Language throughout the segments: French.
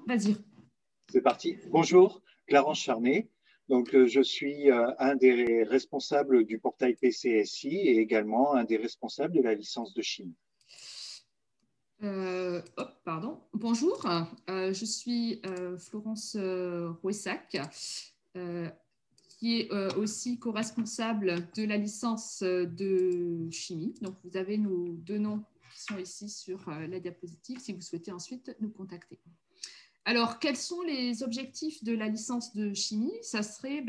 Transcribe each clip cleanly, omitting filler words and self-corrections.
vas-y. C'est parti. Bonjour, Clarence Charnay. Donc, je suis un des responsables du portail PCSI et également un des responsables de la licence de chimie. Pardon. Bonjour, je suis Florence Rouessac, qui est aussi co-responsable de la licence de chimie. Donc, vous avez nos deux noms qui sont ici sur la diapositive si vous souhaitez ensuite nous contacter. Alors, quels sont les objectifs de la licence de chimie? Ça serait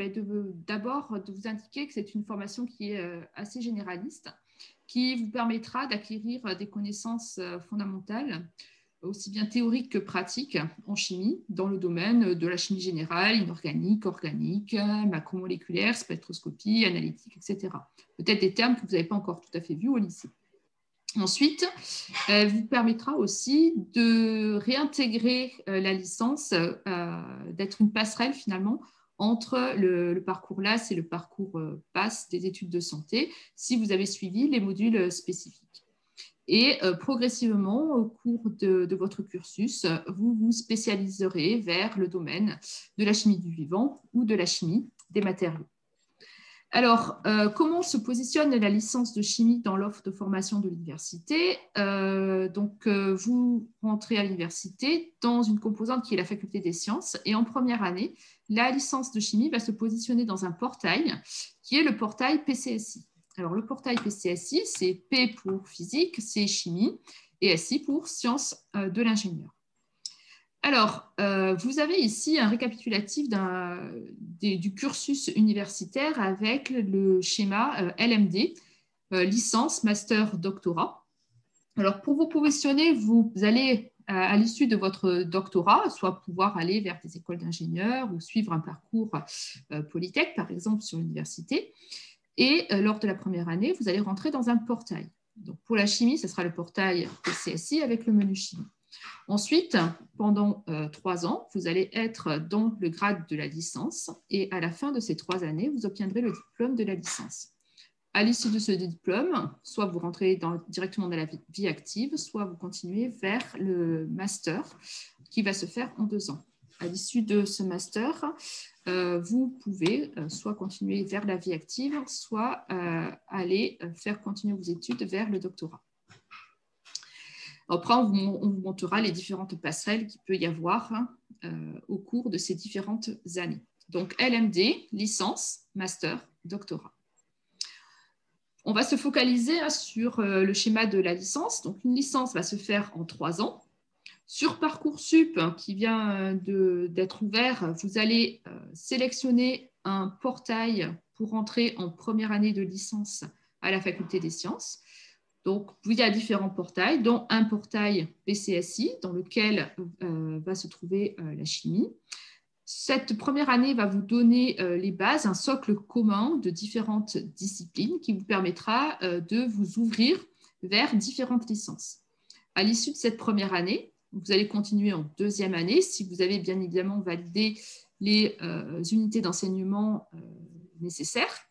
d'abord de vous indiquer que c'est une formation qui est assez généraliste, qui vous permettra d'acquérir des connaissances fondamentales, aussi bien théoriques que pratiques en chimie, dans le domaine de la chimie générale, inorganique, organique, macromoléculaire, spectroscopie, analytique, etc. Peut-être des termes que vous n'avez pas encore tout à fait vus au lycée. Ensuite, vous permettra aussi de réintégrer la licence, d'être une passerelle finalement entre le parcours LAS et le parcours PASS des études de santé, si vous avez suivi les modules spécifiques. Et progressivement, au cours de votre cursus, vous vous spécialiserez vers le domaine de la chimie du vivant ou de la chimie des matériaux. Alors, comment se positionne la licence de chimie dans l'offre de formation de l'université? Vous rentrez à l'université dans une composante qui est la faculté des sciences. Et en première année, la licence de chimie va se positionner dans un portail qui est le portail PCSI. Alors, le portail PCSI, c'est P pour physique, C chimie, et SI pour sciences de l'ingénieur. Alors, vous avez ici un récapitulatif du cursus universitaire avec le schéma LMD, licence, master, doctorat. Alors, pour vous positionner, vous allez, à l'issue de votre doctorat, soit pouvoir aller vers des écoles d'ingénieurs ou suivre un parcours Polytech, par exemple, sur l'université. Et lors de la première année, vous allez rentrer dans un portail. Donc, pour la chimie, ce sera le portail PCSI avec le menu chimie. Ensuite, pendant 3 ans, vous allez être dans le grade de la licence et à la fin de ces 3 années, vous obtiendrez le diplôme de la licence. À l'issue de ce diplôme, soit vous rentrez directement dans la vie active, soit vous continuez vers le master qui va se faire en 2 ans. À l'issue de ce master, vous pouvez soit continuer vers la vie active, soit aller faire continuer vos études vers le doctorat. Après, on vous montrera les différentes passerelles qu'il peut y avoir au cours de ces différentes années. Donc, LMD, licence, master, doctorat. On va se focaliser sur le schéma de la licence. Donc, une licence va se faire en 3 ans. Sur Parcoursup, qui vient d'être ouvert, vous allez sélectionner un portail pour entrer en première année de licence à la faculté des sciences. Donc, il y a différents portails, dont un portail PCSI, dans lequel va se trouver la chimie. Cette première année va vous donner les bases, un socle commun de différentes disciplines qui vous permettra de vous ouvrir vers différentes licences. À l'issue de cette première année, vous allez continuer en 2e année, si vous avez bien évidemment validé les unités d'enseignement nécessaires.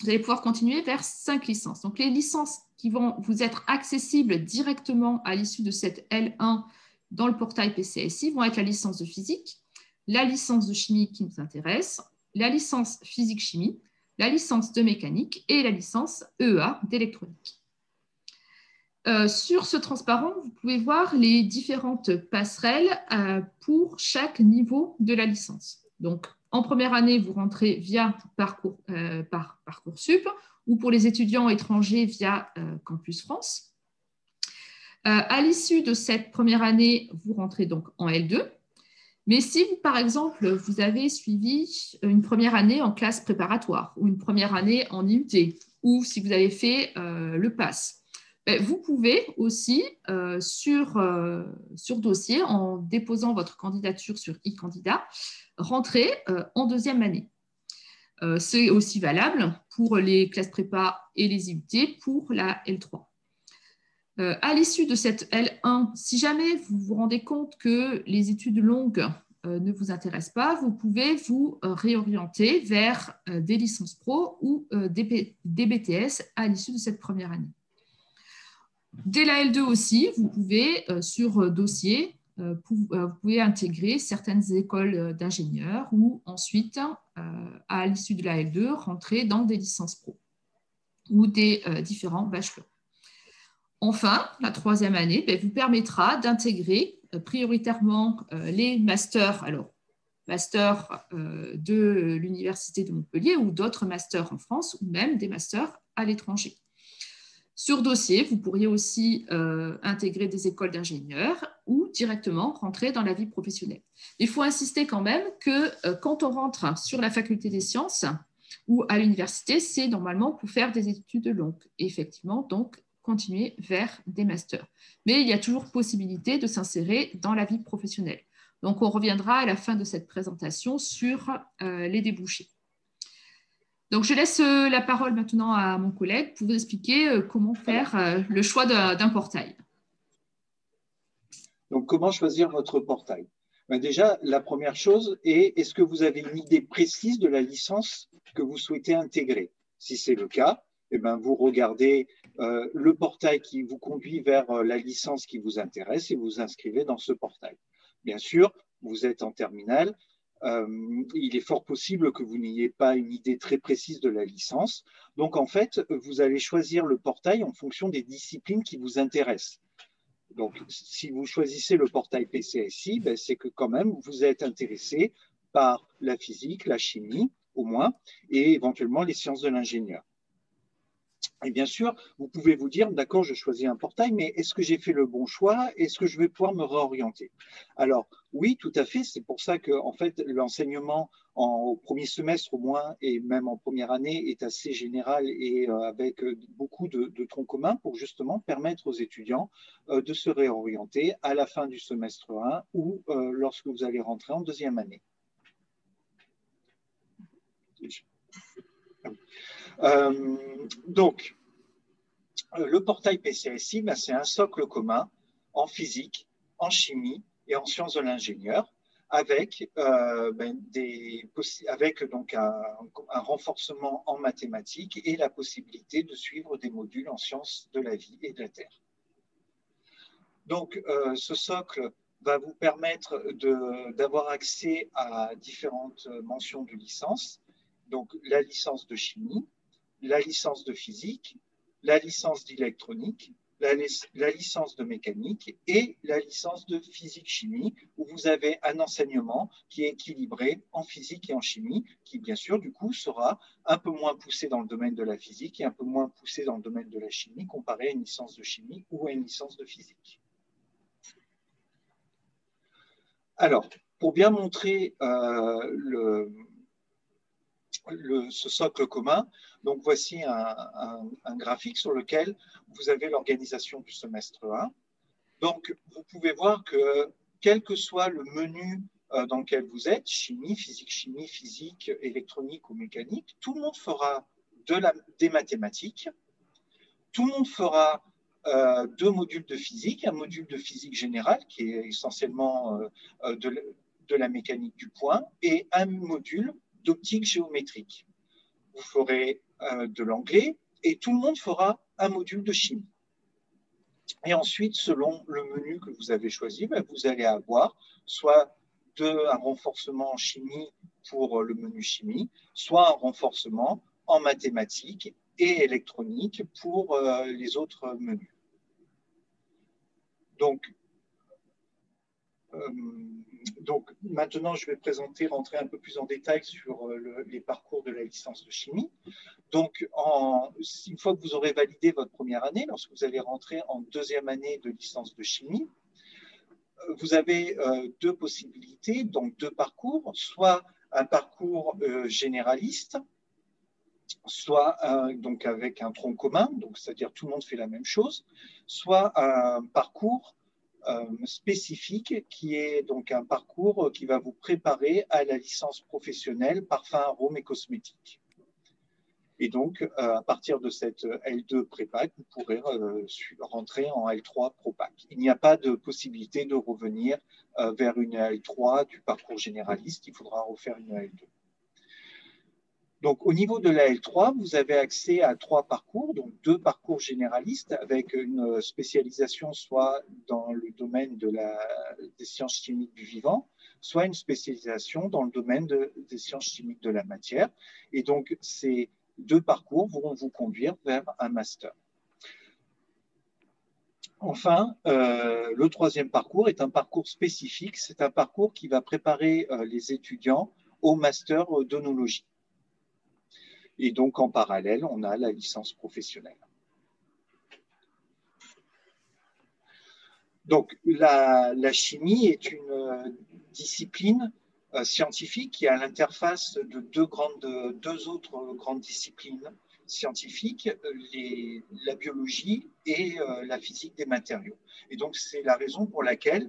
Vous allez pouvoir continuer vers 5 licences. Donc, les licences qui vont vous être accessibles directement à l'issue de cette L1 dans le portail PCSI vont être la licence de physique, la licence de chimie qui nous intéresse, la licence physique-chimie, la licence de mécanique et la licence EEA d'électronique. Sur ce transparent, vous pouvez voir les différentes passerelles pour chaque niveau de la licence. Donc, en première année, vous rentrez via Parcoursup ou pour les étudiants étrangers via Campus France. À l'issue de cette première année, vous rentrez donc en L2. Mais si, par exemple, vous avez suivi une première année en classe préparatoire ou une première année en IUT ou si vous avez fait le PASS, vous pouvez aussi, sur dossier, en déposant votre candidature sur e-candidat, rentrer en 2e année. C'est aussi valable pour les classes prépa et les IUT pour la L3. À l'issue de cette L1, si jamais vous vous rendez compte que les études longues ne vous intéressent pas, vous pouvez vous réorienter vers des licences pro ou des BTS à l'issue de cette première année. Dès la L2 aussi, vous pouvez, sur dossier, vous pouvez intégrer certaines écoles d'ingénieurs ou ensuite, à l'issue de la L2, rentrer dans des licences pro ou des différents bachelors. Enfin, la troisième année vous permettra d'intégrer prioritairement les masters, alors master de l'Université de Montpellier ou d'autres masters en France ou même des masters à l'étranger. Sur dossier, vous pourriez aussi intégrer des écoles d'ingénieurs ou directement rentrer dans la vie professionnelle. Il faut insister quand même que quand on rentre sur la faculté des sciences ou à l'université, c'est normalement pour faire des études longues. Et effectivement, donc, continuer vers des masters. Mais il y a toujours possibilité de s'insérer dans la vie professionnelle. Donc, on reviendra à la fin de cette présentation sur les débouchés. Donc, je laisse la parole maintenant à mon collègue pour vous expliquer comment faire le choix d'un portail. Donc, comment choisir votre portail? Déjà, la première chose est, est-ce que vous avez une idée précise de la licence que vous souhaitez intégrer? Si c'est le cas, eh bien, vous regardez le portail qui vous conduit vers la licence qui vous intéresse et vous vous inscrivez dans ce portail. Bien sûr, vous êtes en terminale. Il est fort possible que vous n'ayez pas une idée très précise de la licence. Donc, en fait, vous allez choisir le portail en fonction des disciplines qui vous intéressent. Donc, si vous choisissez le portail PCSI, c'est que quand même, vous êtes intéressé par la physique, la chimie, au moins, et éventuellement les sciences de l'ingénieur. Et bien sûr, vous pouvez vous dire, d'accord, je choisis un portail, mais est-ce que j'ai fait le bon choix? Est-ce que je vais pouvoir me réorienter? Alors, oui, tout à fait. C'est pour ça que, en fait, l'enseignement au premier semestre au moins, et même en première année, est assez général et avec beaucoup de troncs communs pour justement permettre aux étudiants de se réorienter à la fin du semestre 1 ou lorsque vous allez rentrer en deuxième année. Donc, le portail PCSI, c'est un socle commun en physique, en chimie et en sciences de l'ingénieur, avec, donc un renforcement en mathématiques et la possibilité de suivre des modules en sciences de la vie et de la Terre. Donc, ce socle va vous permettre d'avoir accès à différentes mentions de licence, donc la licence de chimie, la licence de physique, la licence d'électronique, la licence de mécanique et la licence de physique-chimie, où vous avez un enseignement qui est équilibré en physique et en chimie, qui bien sûr, du coup, sera un peu moins poussé dans le domaine de la physique et un peu moins poussé dans le domaine de la chimie, comparé à une licence de chimie ou à une licence de physique. Alors, pour bien montrer ce socle commun, donc voici un graphique sur lequel vous avez l'organisation du semestre 1. Donc, vous pouvez voir que quel que soit le menu dans lequel vous êtes, chimie, physique, électronique ou mécanique, tout le monde fera des mathématiques, tout le monde fera deux modules de physique, un module de physique générale qui est essentiellement de la mécanique du point et un module d'optique géométrique. Vous ferez de l'anglais et tout le monde fera un module de chimie. Et ensuite, selon le menu que vous avez choisi, vous allez avoir soit un renforcement en chimie pour le menu chimie, soit un renforcement en mathématiques et électronique pour les autres menus. Donc, maintenant, je vais rentrer un peu plus en détail sur les parcours de la licence de chimie. Donc, une fois que vous aurez validé votre première année, lorsque vous allez rentrer en deuxième année de licence de chimie, vous avez deux possibilités, donc deux parcours, soit un parcours généraliste, soit donc avec un tronc commun, donc c'est-à-dire tout le monde fait la même chose, soit un parcours spécifique qui est donc un parcours qui va vous préparer à la licence professionnelle parfum, arômes et cosmétiques. Et donc, à partir de cette L2 Prépac, vous pourrez rentrer en L3 Propac. Il n'y a pas de possibilité de revenir vers une L3 du parcours généraliste, il faudra refaire une L2. Donc, au niveau de la L3, vous avez accès à 3 parcours, donc 2 parcours généralistes avec une spécialisation soit dans le domaine des sciences chimiques du vivant, soit une spécialisation dans le domaine des sciences chimiques de la matière. Et donc, ces 2 parcours vont vous conduire vers un master. Enfin, le 3e parcours est un parcours spécifique. C'est un parcours qui va préparer les étudiants au master d'onologie. Et donc, en parallèle, on a la licence professionnelle. Donc, la chimie est une discipline scientifique qui est à l'interface de deux autres grandes disciplines scientifiques, la biologie et la physique des matériaux. Et donc, c'est la raison pour laquelle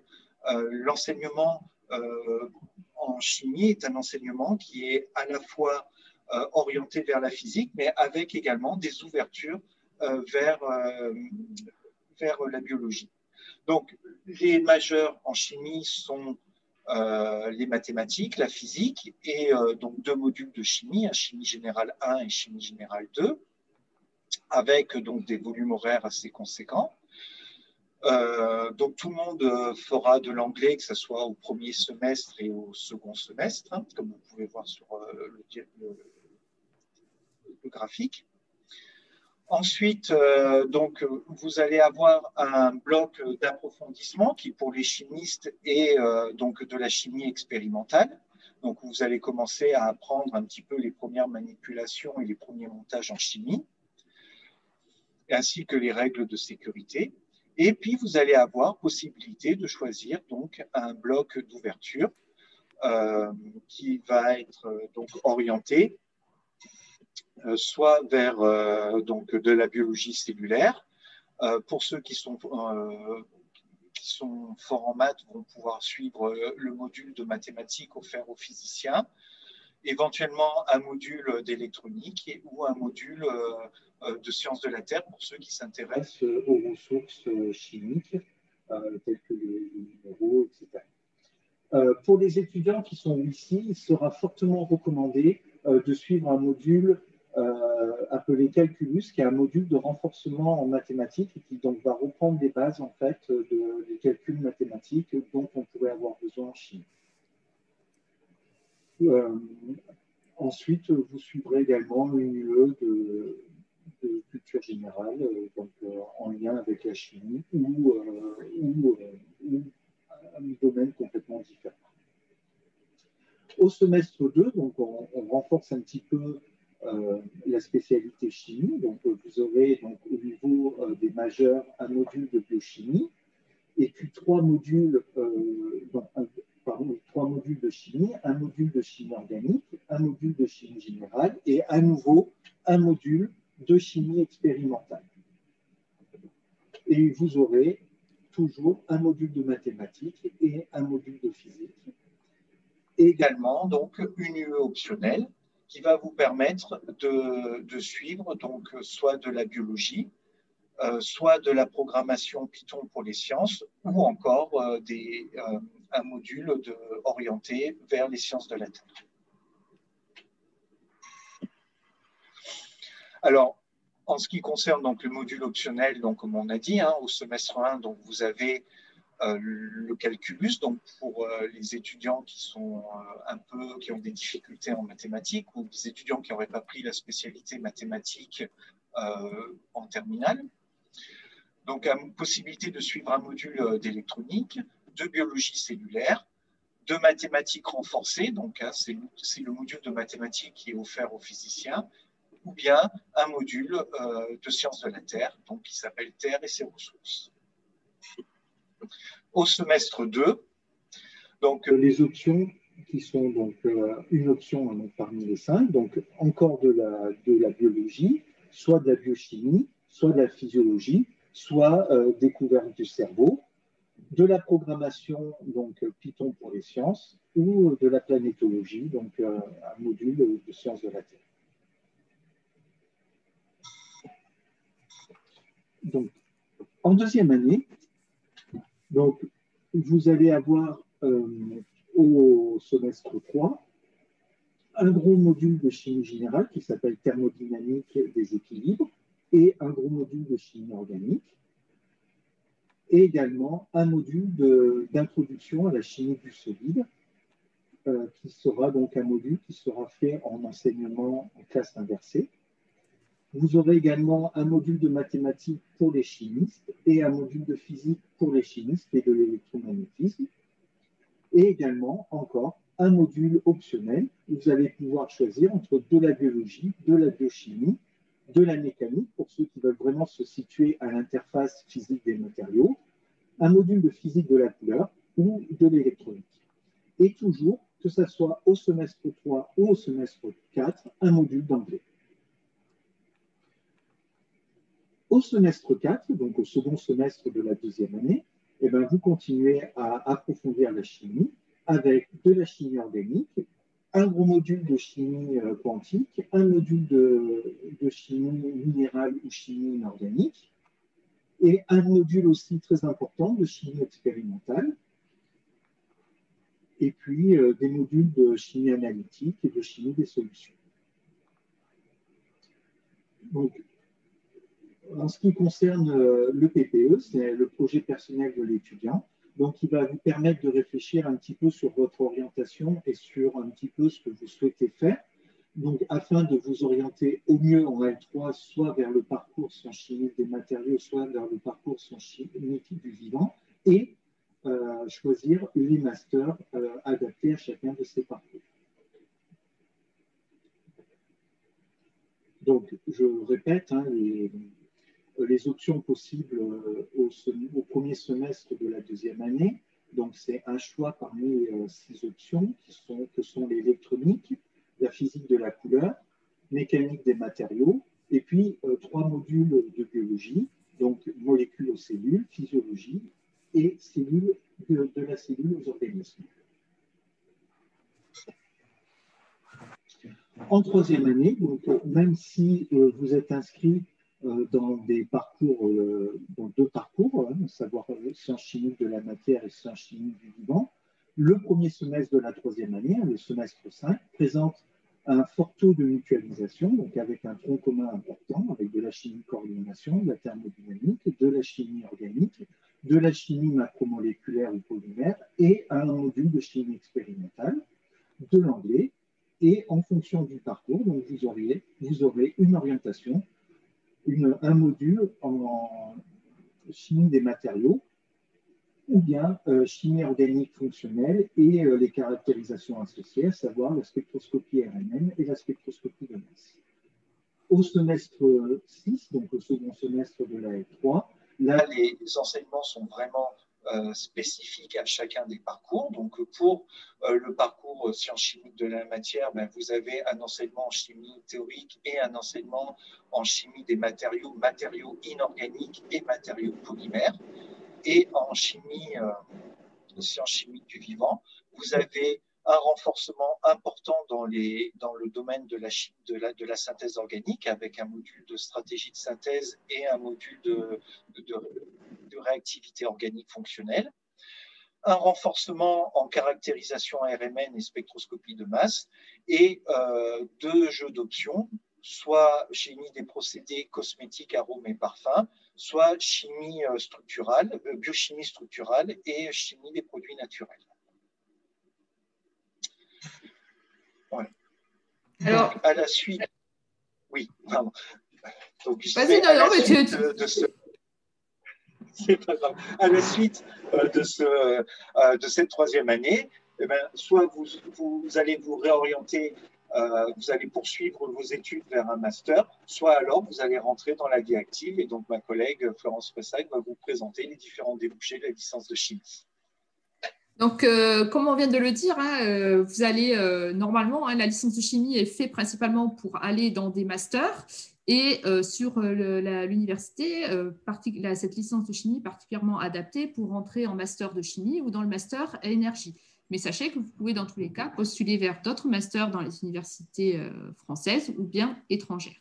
l'enseignement en chimie est un enseignement qui est à la fois orienté vers la physique, mais avec également des ouvertures vers la biologie. Donc, les majeurs en chimie sont les mathématiques, la physique, et donc 2 modules de chimie, chimie générale 1 et chimie générale 2, avec donc des volumes horaires assez conséquents. Donc, tout le monde fera de l'anglais, que ce soit au premier semestre et au second semestre, hein, comme vous pouvez voir sur le graphique. Ensuite, donc, vous allez avoir un bloc d'approfondissement qui, pour les chimistes, est donc de la chimie expérimentale. Donc, vous allez commencer à apprendre un petit peu les premières manipulations et les premiers montages en chimie, ainsi que les règles de sécurité. Et puis, vous allez avoir possibilité de choisir donc un bloc d'ouverture qui va être donc orienté soit vers donc de la biologie cellulaire. Pour ceux qui sont forts en maths vont pouvoir suivre le module de mathématiques offert aux physiciens, éventuellement un module d'électronique ou un module de sciences de la Terre pour ceux qui s'intéressent aux ressources chimiques, telles que les minéraux, etc. Pour les étudiants qui sont ici, il sera fortement recommandé de suivre un module appelé Calculus, qui est un module de renforcement en mathématiques et qui donc va reprendre des bases en fait des calculs mathématiques dont on pourrait avoir besoin en chimie. Ensuite, vous suivrez également une UE de culture générale, donc en lien avec la chimie ou un domaine complètement différent. Au semestre 2, donc on renforce un petit peu la spécialité chimie. Donc, vous aurez donc, au niveau des majeurs un module de biochimie et puis 3 modules, trois modules de chimie, un module de chimie organique, un module de chimie générale et à nouveau un module de chimie expérimentale. Et vous aurez toujours un module de mathématiques et un module de physique. Et également donc une UE optionnelle qui va vous permettre de suivre donc soit de la biologie, soit de la programmation Python pour les sciences, ou encore un module orienté vers les sciences de la Terre. Alors, en ce qui concerne donc le module optionnel, donc comme on a dit, hein, au semestre 1, donc vous avez le calculus, donc pour les étudiants qui ont des difficultés en mathématiques ou des étudiants qui n'auraient pas pris la spécialité mathématiques en terminale. Donc, une possibilité de suivre un module d'électronique, de biologie cellulaire, de mathématiques renforcées, donc hein, c'est le module de mathématiques qui est offert aux physiciens, ou bien un module de sciences de la Terre, donc qui s'appelle Terre et ses ressources. Au semestre 2, donc les options qui sont donc une option donc, parmi les 5, donc encore de la biologie, soit de la biochimie, soit de la physiologie, soit découverte du cerveau, de la programmation, donc Python pour les sciences, ou de la planétologie, donc un module de sciences de la Terre. Donc, en deuxième année, donc, vous allez avoir au semestre 3 un gros module de chimie générale qui s'appelle thermodynamique des équilibres et un gros module de chimie organique, et également un module d'introduction à la chimie du solide, qui sera donc un module qui sera fait en enseignement en classe inversée. Vous aurez également un module de mathématiques pour les chimistes et un module de physique pour les chimistes et de l'électromagnétisme. Et également, encore, un module optionnel où vous allez pouvoir choisir entre de la biologie, de la biochimie, de la mécanique, pour ceux qui veulent vraiment se situer à l'interface physique des matériaux, un module de physique de la couleur ou de l'électronique. Et toujours, que ce soit au semestre 3 ou au semestre 4, un module d'anglais. Au semestre 4, donc au second semestre de la deuxième année, eh bien, vous continuez à approfondir la chimie avec de la chimie organique, un gros module de chimie quantique, un module de chimie minérale ou chimie inorganique, et un module aussi très important de chimie expérimentale, et puis des modules de chimie analytique et de chimie des solutions. Donc, en ce qui concerne le PPE, c'est le projet personnel de l'étudiant. Donc, il va vous permettre de réfléchir un petit peu sur votre orientation et sur un petit peu ce que vous souhaitez faire. Donc, afin de vous orienter au mieux en L3, soit vers le parcours sciences chimiques des matériaux, soit vers le parcours sciences chimiques du vivant, et choisir les masters adaptés à chacun de ces parcours. Donc, je répète, hein, les options possibles au premier semestre de la deuxième année. Donc, c'est un choix parmi 6 options que sont l'électronique, la physique de la couleur, mécanique des matériaux, et puis 3 modules de biologie, donc molécules aux cellules, physiologie et cellules de la cellule aux organismes. En troisième année, donc, même si vous êtes inscrit dans des parcours, dans 2 parcours, à savoir sciences chimiques de la matière et sciences chimiques du vivant, le premier semestre de la troisième année, le semestre 5, présente un fort taux de mutualisation, donc avec un tronc commun important, avec de la chimie coordination, de la thermodynamique, de la chimie organique, de la chimie macromoléculaire ou polymère, et un module de chimie expérimentale, de l'anglais, et en fonction du parcours, donc vous aurez une orientation, un module en chimie des matériaux, ou bien chimie organique fonctionnelle et les caractérisations associées, à savoir la spectroscopie RNN et la spectroscopie de masse. Au semestre 6, donc au second semestre de la L3, là, les enseignements sont vraiment spécifiques à chacun des parcours. Donc, pour le parcours sciences chimiques de la matière, ben, vous avez un enseignement en chimie théorique et un enseignement en chimie des matériaux, matériaux inorganiques et matériaux polymères. Et en chimie, sciences chimiques du vivant, vous avez un renforcement important dans le domaine de la synthèse organique, avec un module de stratégie de synthèse et un module de réactivité organique fonctionnelle. Un renforcement en caractérisation RMN et spectroscopie de masse, et 2 jeux d'options, soit chimie des procédés cosmétiques, arômes et parfums, soit chimie structurale, biochimie structurale et chimie des produits naturels. Voilà. Alors, donc, à la suite, oui, pardon. Donc, vas-y, non, mais tu... C'est pas grave. À la suite de cette troisième année, eh bien, soit vous allez vous réorienter, vous allez poursuivre vos études vers un master, soit alors vous allez rentrer dans la vie active, et donc ma collègue Florence Fressac va vous présenter les différents débouchés de la licence de chimie. Donc, comme on vient de le dire, hein, vous allez normalement, hein, la licence de chimie est faite principalement pour aller dans des masters. Et sur l'université, cette licence de chimie est particulièrement adaptée pour entrer en master de chimie ou dans le master à énergie. Mais sachez que vous pouvez dans tous les cas postuler vers d'autres masters dans les universités françaises ou bien étrangères.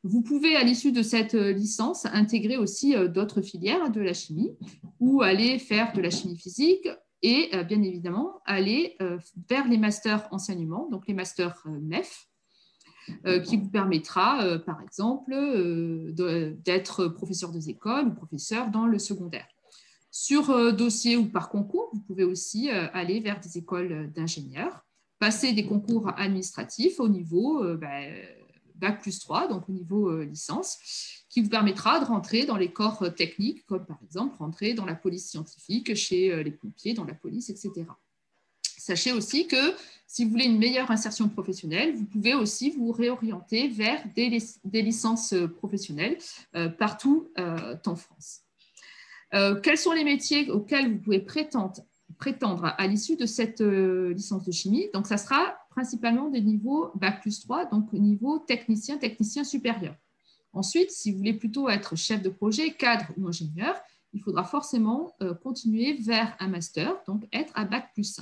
Vous pouvez, à l'issue de cette licence, intégrer aussi d'autres filières de la chimie ou aller faire de la chimie physique et bien évidemment aller vers les masters enseignement, donc les masters MEF, qui vous permettra, par exemple, d'être professeur des écoles ou professeur dans le secondaire. Sur dossier ou par concours, vous pouvez aussi aller vers des écoles d'ingénieurs, passer des concours administratifs au niveau Bac+3, donc au niveau licence, qui vous permettra de rentrer dans les corps techniques, comme par exemple rentrer dans la police scientifique, chez les pompiers, dans la police, etc. Sachez aussi que si vous voulez une meilleure insertion professionnelle, vous pouvez aussi vous réorienter vers des licences professionnelles partout en France. Quels sont les métiers auxquels vous pouvez prétendre à l'issue de cette licence de chimie? Donc, ça sera principalement des niveaux Bac+3, donc niveau technicien, technicien supérieur. Ensuite, si vous voulez plutôt être chef de projet, cadre ou ingénieur, il faudra forcément continuer vers un master, donc être à Bac+5.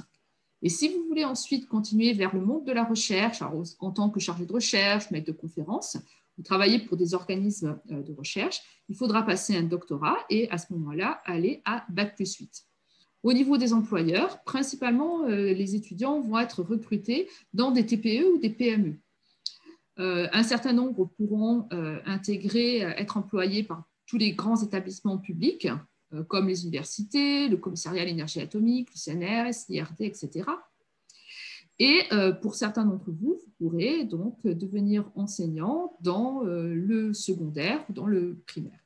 Et si vous voulez ensuite continuer vers le monde de la recherche, alors en tant que chargé de recherche, maître de conférence, ou travailler pour des organismes de recherche, il faudra passer un doctorat et à ce moment-là, aller à Bac+8. Au niveau des employeurs, principalement, les étudiants vont être recrutés dans des TPE ou des PME. Un certain nombre pourront être employés par tous les grands établissements publics, comme les universités, le commissariat à l'énergie atomique, le CNRS, l'IRD, etc. Et pour certains d'entre vous, vous pourrez donc devenir enseignant dans le secondaire ou dans le primaire.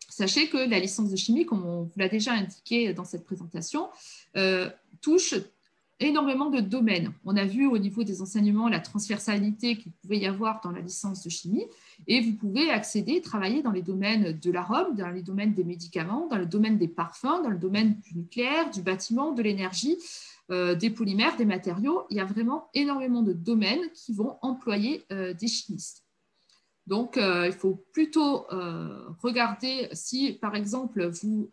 Sachez que la licence de chimie, comme on vous l'a déjà indiqué dans cette présentation, touche énormément de domaines. On a vu au niveau des enseignements la transversalité qu'il pouvait y avoir dans la licence de chimie et vous pouvez accéder, travailler dans les domaines de l'arôme, dans les domaines des médicaments, dans le domaine des parfums, dans le domaine du nucléaire, du bâtiment, de l'énergie, des polymères, des matériaux. Il y a vraiment énormément de domaines qui vont employer des chimistes. Donc, il faut plutôt regarder si, par exemple, vous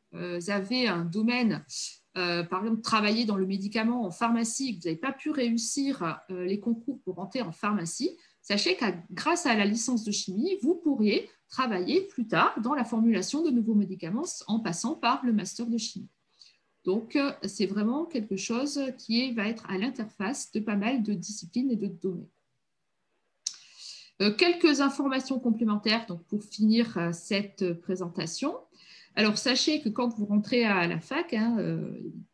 avez un domaine, par exemple, travailler dans le médicament en pharmacie, que vous n'avez pas pu réussir les concours pour rentrer en pharmacie, sachez que grâce à la licence de chimie, vous pourriez travailler plus tard dans la formulation de nouveaux médicaments en passant par le master de chimie. Donc, c'est vraiment quelque chose qui va être à l'interface de pas mal de disciplines et de domaines. Quelques informations complémentaires donc, pour finir cette présentation. Alors, sachez que quand vous rentrez à la fac,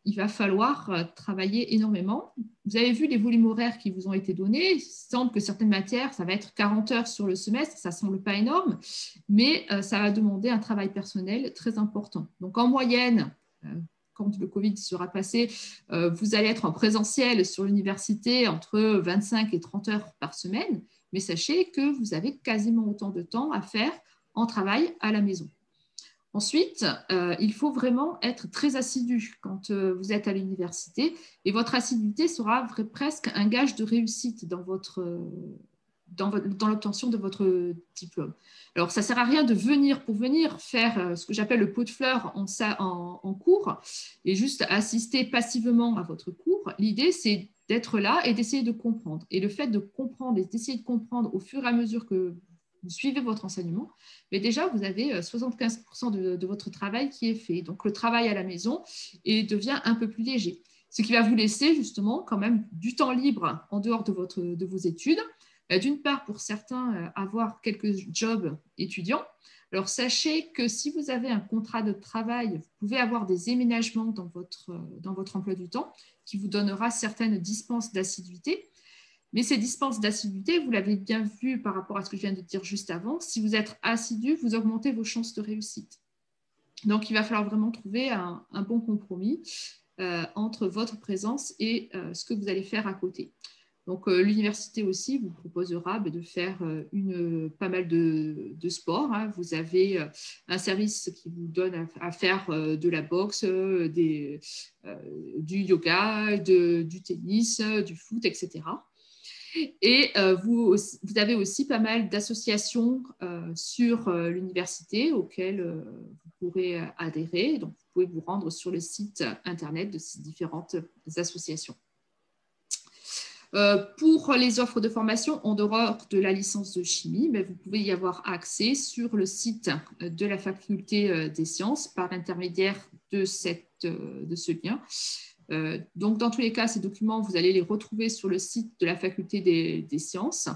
il va falloir travailler énormément. Vous avez vu les volumes horaires qui vous ont été donnés. Il semble que certaines matières, ça va être 40 heures sur le semestre, ça ne semble pas énorme, mais ça va demander un travail personnel très important. Donc, en moyenne, quand le Covid sera passé, vous allez être en présentiel sur l'université entre 25 et 30 heures par semaine. Mais sachez que vous avez quasiment autant de temps à faire en travail à la maison. Ensuite, il faut vraiment être très assidu quand vous êtes à l'université et votre assiduité sera presque un gage de réussite dans l'obtention de votre diplôme. Alors, ça ne sert à rien de venir pour venir faire ce que j'appelle le pot de fleurs en cours et juste assister passivement à votre cours. L'idée, c'est d'être là et d'essayer de comprendre. Et le fait de comprendre et d'essayer de comprendre au fur et à mesure que vous suivez votre enseignement, mais déjà, vous avez 75% de votre travail qui est fait. Donc, le travail à la maison devient un peu plus léger. Ce qui va vous laisser justement quand même du temps libre en dehors de vos études. D'une part, pour certains, avoir quelques jobs étudiants. Alors, sachez que si vous avez un contrat de travail, vous pouvez avoir des aménagements dans votre emploi du temps qui vous donnera certaines dispenses d'assiduité. Mais ces dispenses d'assiduité, vous l'avez bien vu par rapport à ce que je viens de dire juste avant, si vous êtes assidu, vous augmentez vos chances de réussite. Donc, il va falloir vraiment trouver un bon compromis entre votre présence et ce que vous allez faire à côté. Donc, l'université aussi vous proposera de faire pas mal de sport. Vous avez un service qui vous donne à faire de la boxe, du yoga, du tennis, du foot, etc. Et vous avez aussi pas mal d'associations sur l'université auxquelles vous pourrez adhérer. Donc, vous pouvez vous rendre sur le site internet de ces différentes associations. Pour les offres de formation en dehors de la licence de chimie, vous pouvez y avoir accès sur le site de la faculté des sciences par l'intermédiaire de ce lien. Donc, dans tous les cas, ces documents, vous allez les retrouver sur le site de la Faculté des sciences.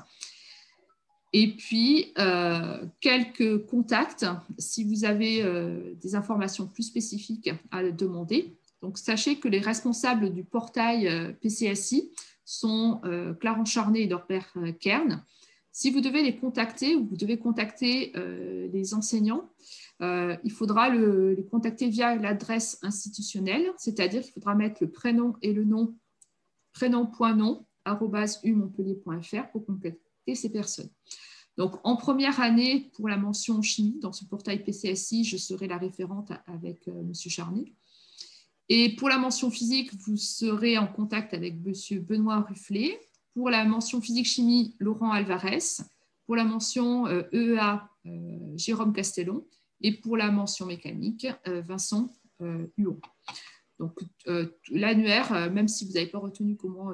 Et puis, quelques contacts, si vous avez des informations plus spécifiques à demander. Donc, sachez que les responsables du portail PCSI sont Clarence Charnet et Norbert Kern. Si vous devez les contacter ou vous devez contacter les enseignants, il faudra les contacter via l'adresse institutionnelle, c'est-à-dire qu'il faudra mettre le prénom et le nom, prénom.nom@umontpellier.fr pour contacter ces personnes. Donc, en première année, pour la mention chimie, dans ce portail PCSI, je serai la référente avec M. Charnet. Et pour la mention physique, vous serez en contact avec M. Benoît Rufflet. Pour la mention physique-chimie, Laurent Alvarez. Pour la mention EEA, Jérôme Castellon. Et pour la mention mécanique, Vincent Huon. Donc, l'annuaire, même si vous n'avez pas retenu comment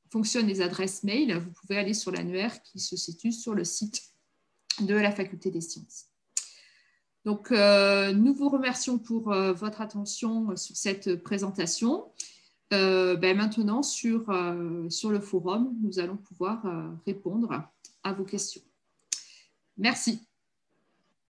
fonctionnent les adresses mail, vous pouvez aller sur l'annuaire qui se situe sur le site de la Faculté des sciences. Donc, nous vous remercions pour votre attention sur cette présentation. Maintenant, sur le forum, nous allons pouvoir répondre à vos questions. Merci.